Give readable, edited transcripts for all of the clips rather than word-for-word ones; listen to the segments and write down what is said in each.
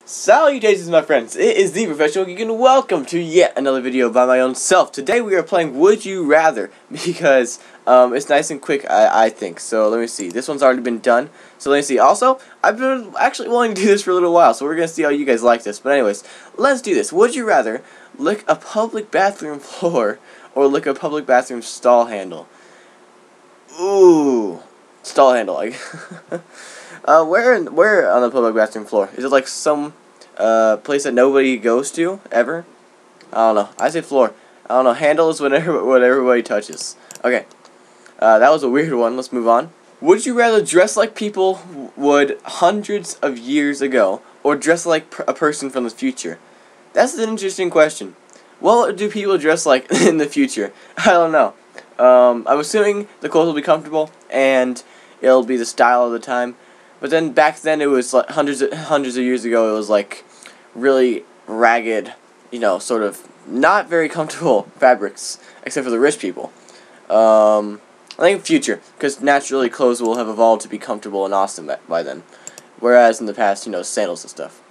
Salutations, my friends, it is the Professional Geek and welcome to yet another video by my own self. Today we are playing Would You Rather because it's nice and quick, I think. So let me see, this one's already been done, so let me see. Also, I've been actually wanting to do this for a little while, so we're going to see how you guys like this. But anyways, let's do this. Would you rather lick a public bathroom floor or lick a public bathroom stall handle? Ooh, stall handle, like where on the public bathroom floor? Is it like some place that nobody goes to ever? I don't know. I say floor. I don't know. Handle is what everybody touches. Okay, that was a weird one. Let's move on. Would you rather dress like people would hundreds of years ago, or dress like a person from the future? That's an interesting question. What do people dress like in the future? I don't know. I'm assuming the clothes will be comfortable and it'll be the style of the time. But then back then it was like hundreds of years ago, it was like really ragged, you know, sort of not very comfortable fabrics, except for the rich people. I think future, because naturally clothes will have evolved to be comfortable and awesome by then. Whereas in the past, you know, sandals and stuff.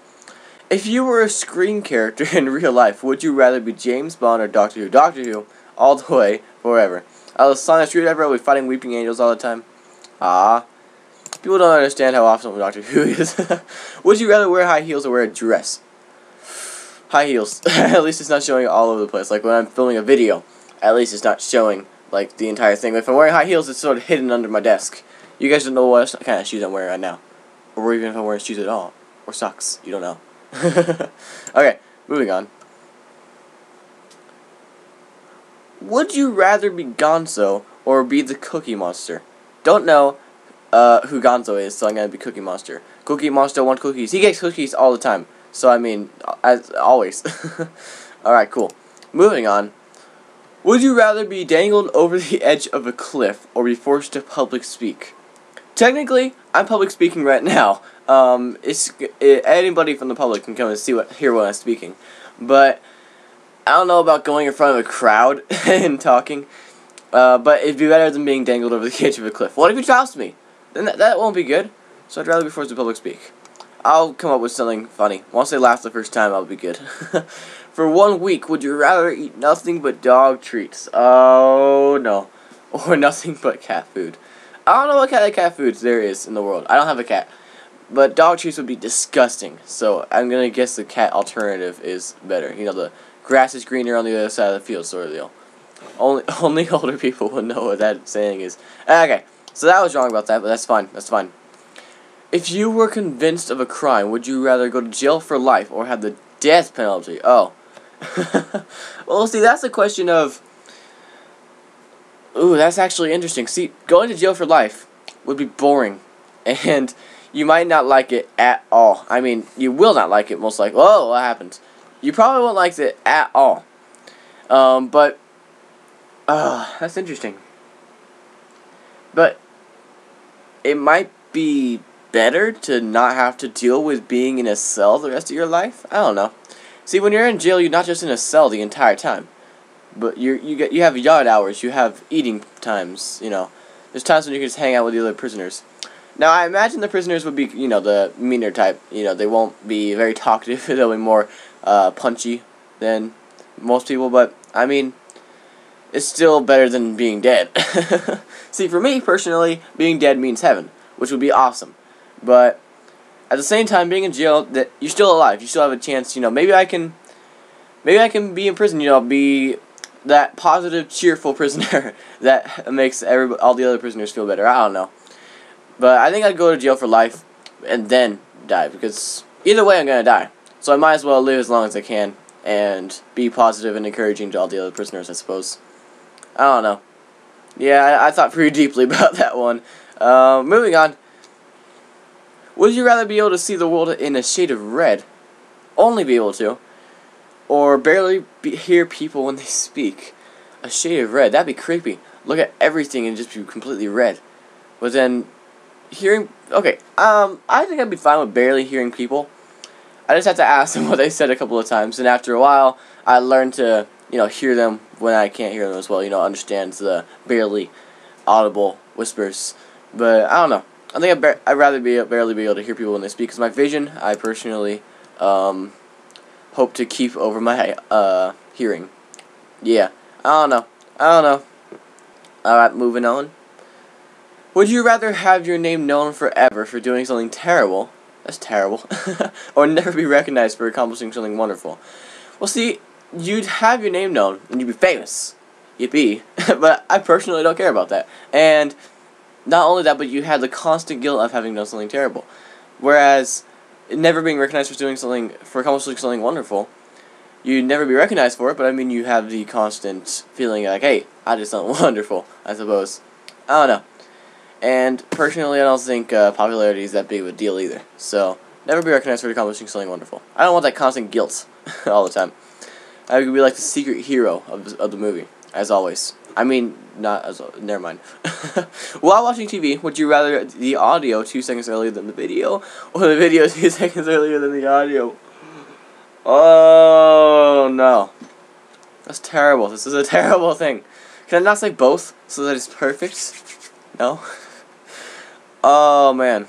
If you were a screen character in real life, would you rather be James Bond or Doctor Who? Doctor Who, all the way, forever. I was Sonic Screwdriver, I'll be fighting weeping angels all the time. People don't understand how awesome Doctor Who is. Would you rather wear high heels or wear a dress? High heels. At least it's not showing all over the place. Like when I'm filming a video, at least it's not showing like the entire thing. If I'm wearing high heels, it's sort of hidden under my desk. You guys don't know what kind of shoes I'm wearing right now. Or even if I'm wearing shoes at all. Or socks. You don't know. Okay, moving on. Would you rather be Gonzo or be the Cookie Monster? Don't know who Gonzo is, so I'm gonna be Cookie Monster. Cookie Monster wants cookies. He gets cookies all the time. So I mean, as always. Alright, cool. Moving on. Would you rather be dangled over the edge of a cliff or be forced to public speak? Technically, I'm public speaking right now. Anybody from the public can come and hear what I'm speaking. But I don't know about going in front of a crowd and talking. But it'd be better than being dangled over the edge of a cliff. What if you drops me? Then that won't be good. So I'd rather be forced to public speak. I'll come up with something funny. Once they laugh the first time, I'll be good. For 1 week, would you rather eat nothing but dog treats? Oh, no. Or nothing but cat food. I don't know what kind of cat foods there is in the world. I don't have a cat. But dog treats would be disgusting. So I'm going to guess the cat alternative is better. You know, the grass is greener on the other side of the field sort of deal. Only older people would know what that saying is. Okay. So that was wrong about that, but that's fine. That's fine. If you were convinced of a crime, would you rather go to jail for life or have the death penalty? Oh. Well, see, that's a question of... Ooh, that's actually interesting. See, going to jail for life would be boring. And you might not like it at all. I mean, you will not like it, most likely. Oh, what happens? You probably won't like it at all. But... that's interesting. But it might be better to not have to deal with being in a cell the rest of your life. I don't know. See, when you're in jail, you're not just in a cell the entire time, but you have yard hours, you have eating times. You know, there's times when you can just hang out with the other prisoners. Now, I imagine the prisoners would be, you know, the meaner type. You know, they won't be very talkative. They'll be more punchy than most people. But I mean, it's still better than being dead. See, for me, personally, being dead means heaven, which would be awesome. But at the same time, being in jail, that you're still alive. You still have a chance, you know, maybe I can be in prison, you know, be that positive, cheerful prisoner that makes all the other prisoners feel better. I don't know. But I think I'd go to jail for life and then die, because either way I'm going to die. So I might as well live as long as I can and be positive and encouraging to all the other prisoners, I suppose. I don't know. Yeah, I thought pretty deeply about that one. Moving on. Would you rather be able to see the world in a shade of red? Only be able to. Or barely hear people when they speak? A shade of red. That'd be creepy. Look at everything and just be completely red. But then, hearing... Okay, I think I'd be fine with barely hearing people. I just have to ask them what they said a couple of times. And after a while, I learned to... you know, hear them when I can't hear them as well. You know, understand the barely audible whispers. But I don't know. I think I'd rather barely be able to hear people when they speak. Because my vision, I personally hope to keep over my hearing. Yeah, I don't know. Alright, moving on. Would you rather have your name known forever for doing something terrible? That's terrible. Or never be recognized for accomplishing something wonderful? Well, see, you'd have your name known, and you'd be famous. Yippee. But I personally don't care about that. And not only that, but you had the constant guilt of having done something terrible. Whereas, never being recognized for accomplishing something wonderful, you'd never be recognized for it, but I mean, you have the constant feeling like, hey, I did something wonderful, I suppose. I don't know. And personally, I don't think popularity is that big of a deal either. So, never be recognized for accomplishing something wonderful. I don't want that constant guilt all the time. I could be like the secret hero of the movie, as always. I mean, not as never mind. While watching TV, would you rather the audio 2 seconds earlier than the video, or the video 2 seconds earlier than the audio? Oh no, that's terrible. This is a terrible thing. Can I not say both so that it's perfect? No. Oh man,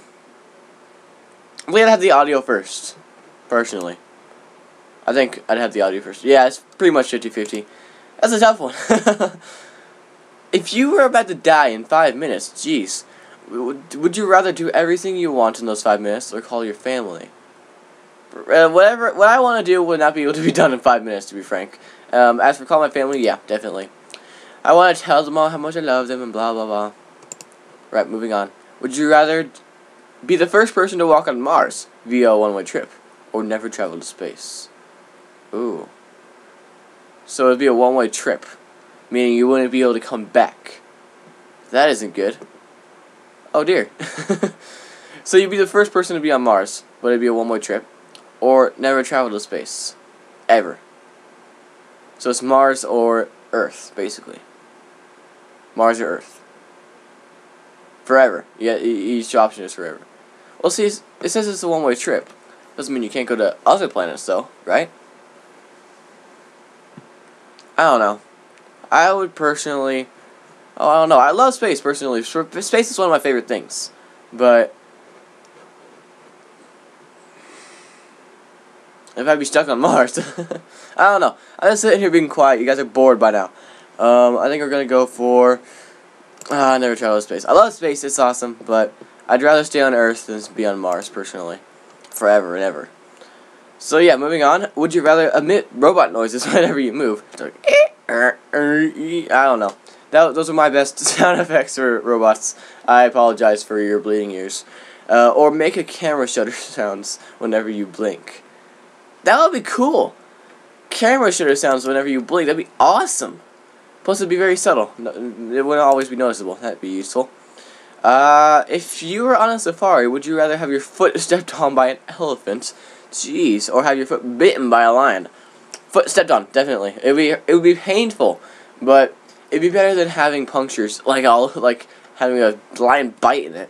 I'm gonna have the audio first. Personally, I think I'd have the audio first. Yeah, it's pretty much 50-50. That's a tough one. If you were about to die in 5 minutes, jeez, would you rather do everything you want in those 5 minutes or call your family? What I want to do would not be able to be done in 5 minutes, to be frank. As for calling my family, yeah, definitely. I want to tell them all how much I love them and blah blah blah. Right, moving on. Would you rather be the first person to walk on Mars via a one-way trip, or never travel to space? Ooh. So it'd be a one-way trip, meaning you wouldn't be able to come back. That isn't good. Oh dear. So you'd be the first person to be on Mars, but it'd be a one-way trip, or never travel to space, ever. So it's Mars or Earth, basically. Mars or Earth. Forever. Yeah, each option is forever. Well, see, it says it's a one-way trip. Doesn't mean you can't go to other planets, though, right? I don't know. I would personally... Oh, I don't know. I love space, personally. Space is one of my favorite things. But... if I'd be stuck on Mars... I don't know. I'm just sitting here being quiet. You guys are bored by now. I think we're going to go for... never travel to space. I love space. It's awesome. But I'd rather stay on Earth than be on Mars, personally. Forever and ever. So yeah, moving on. Would you rather emit robot noises whenever you move? It's like, I don't know. Those are my best sound effects for robots. I apologize for your bleeding ears. Or make a camera shutter sounds whenever you blink. That would be cool. Camera shutter sounds whenever you blink. That'd be awesome. Plus, it'd be very subtle. It wouldn't always be noticeable. That'd be useful. If you were on a safari, would you rather have your foot stepped on by an elephant? Jeez, or have your foot bitten by a lion? Foot stepped on, definitely. It would be painful, but it'd be better than having punctures, like having a lion bite in it.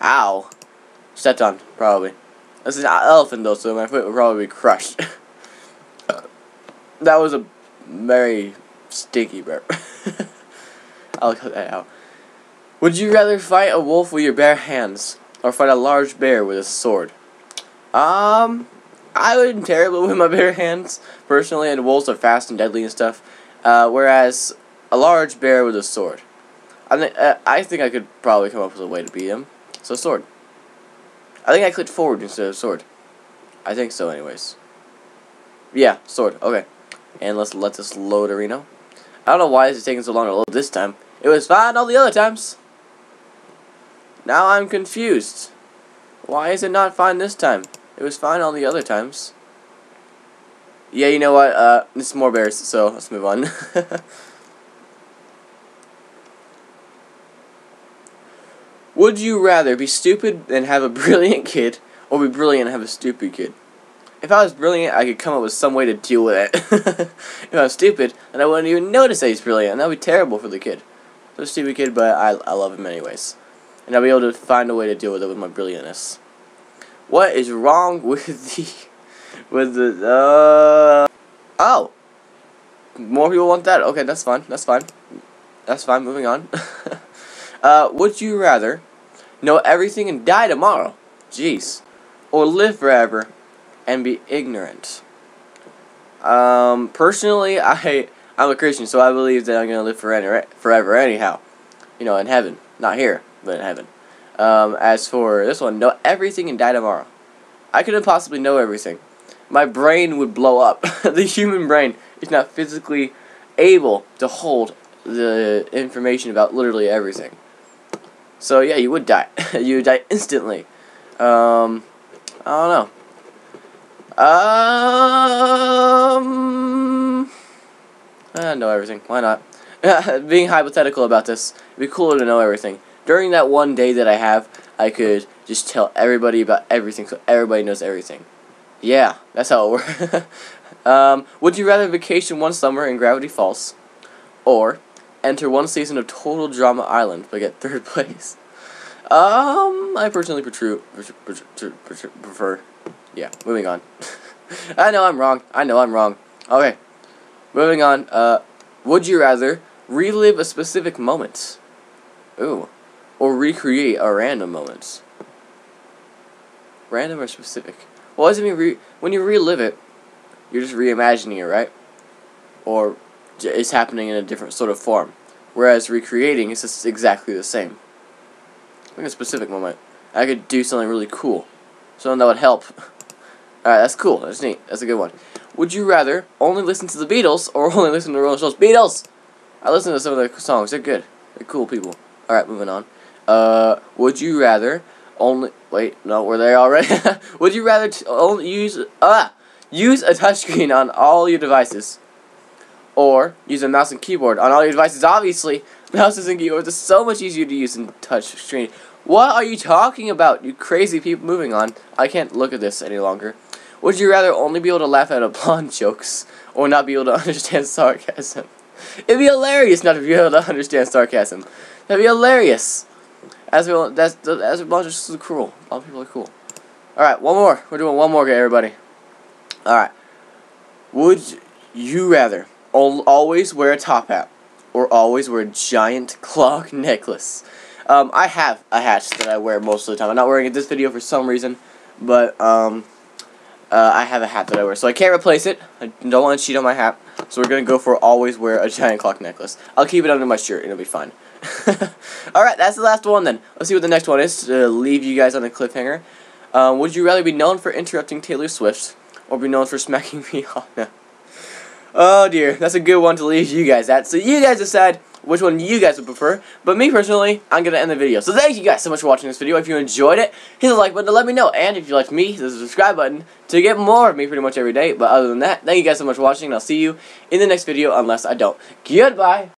Ow. Stepped on, probably. This is an elephant though, so my foot would probably be crushed. That was a very stinky burp. I'll cut that out. Would you rather fight a wolf with your bare hands, or fight a large bear with a sword? I wouldn't terribly with my bare hands, personally, and wolves are fast and deadly and stuff, whereas a large bear with a sword. I think I could probably come up with a way to beat him. So sword. I think I clicked forward instead of sword. I think so anyways. Yeah, sword, okay. And let's let this load Reno. I don't know why it's taking so long to load this time. It was fine all the other times. Now I'm confused. Why is it not fine this time? It was fine all the other times. Yeah, you know what? It's more bears, so let's move on. Would you rather be stupid and have a brilliant kid, or be brilliant and have a stupid kid? If I was brilliant, I could come up with some way to deal with it. If I was stupid, then I wouldn't even notice that he's brilliant, and that would be terrible for the kid. So stupid kid, but I love him anyways. And I'll be able to find a way to deal with it with my brilliantness. What is wrong with oh! More people want that. Okay, that's fine. That's fine. That's fine. Moving on. Would you rather know everything and die tomorrow? Jeez. Or live forever and be ignorant? Personally, I'm a Christian, so I believe that I'm gonna live forever anyhow. You know, in heaven, not here, but in heaven. As for this one, know everything and die tomorrow. I couldn't possibly know everything. My brain would blow up. The human brain is not physically able to hold the information about literally everything. So yeah, you would die. You would die instantly. I don't know. I know everything. Why not? Being hypothetical about this, it'd be cooler to know everything. During that one day that I have, I could just tell everybody about everything, so everybody knows everything. Yeah, that's how it works. Would you rather vacation one summer in Gravity Falls, or enter one season of Total Drama Island but get 3rd place? I personally prefer. Yeah, moving on. I know I'm wrong. Okay, moving on. Would you rather relive a specific moment? Ooh. Or recreate a random moment? Random or specific? Well, what does it mean when you relive it, you're just reimagining it, right? Or it's happening in a different sort of form. Whereas recreating is just exactly the same. I think a specific moment. I could do something really cool. Something that would help. Alright, that's cool. That's neat. That's a good one. Would you rather only listen to the Beatles or only listen to Rolling Stones? Beatles! I listen to some of their songs. They're good. They're cool people. Alright, moving on. Would you rather only... Wait, no, were they already? Would you rather only use a touchscreen on all your devices? Or use a mouse and keyboard on all your devices? Obviously, mouses and keyboards are so much easier to use than touchscreen. What are you talking about, you crazy people? Moving on. I can't look at this any longer. Would you rather only be able to laugh at blonde jokes or not be able to understand sarcasm? It'd be hilarious not to be able to understand sarcasm. That'd be hilarious. As blonde jokes are cruel. Blonde people are cool. Alright, one more. We're doing one more, everybody. Alright. Would you rather always wear a top hat or always wear a giant clock necklace? I have a hat that I wear most of the time. I'm not wearing it this video for some reason, but I have a hat that I wear, so I can't replace it. I don't want to cheat on my hat, so we're gonna go for always wear a giant clock necklace. I'll keep it under my shirt, and it'll be fine. Alright, that's the last one then. Let's see what the next one is to leave you guys on a cliffhanger. Would you rather be known for interrupting Taylor Swift or be known for smacking Rihanna? Oh dear, that's a good one to leave you guys at. So you guys decide which one you guys would prefer. But me personally, I'm going to end the video. So thank you guys so much for watching this video. If you enjoyed it, hit the like button to let me know. And if you liked me, hit the subscribe button to get more of me pretty much every day. But other than that, thank you guys so much for watching. And I'll see you in the next video unless I don't. Goodbye.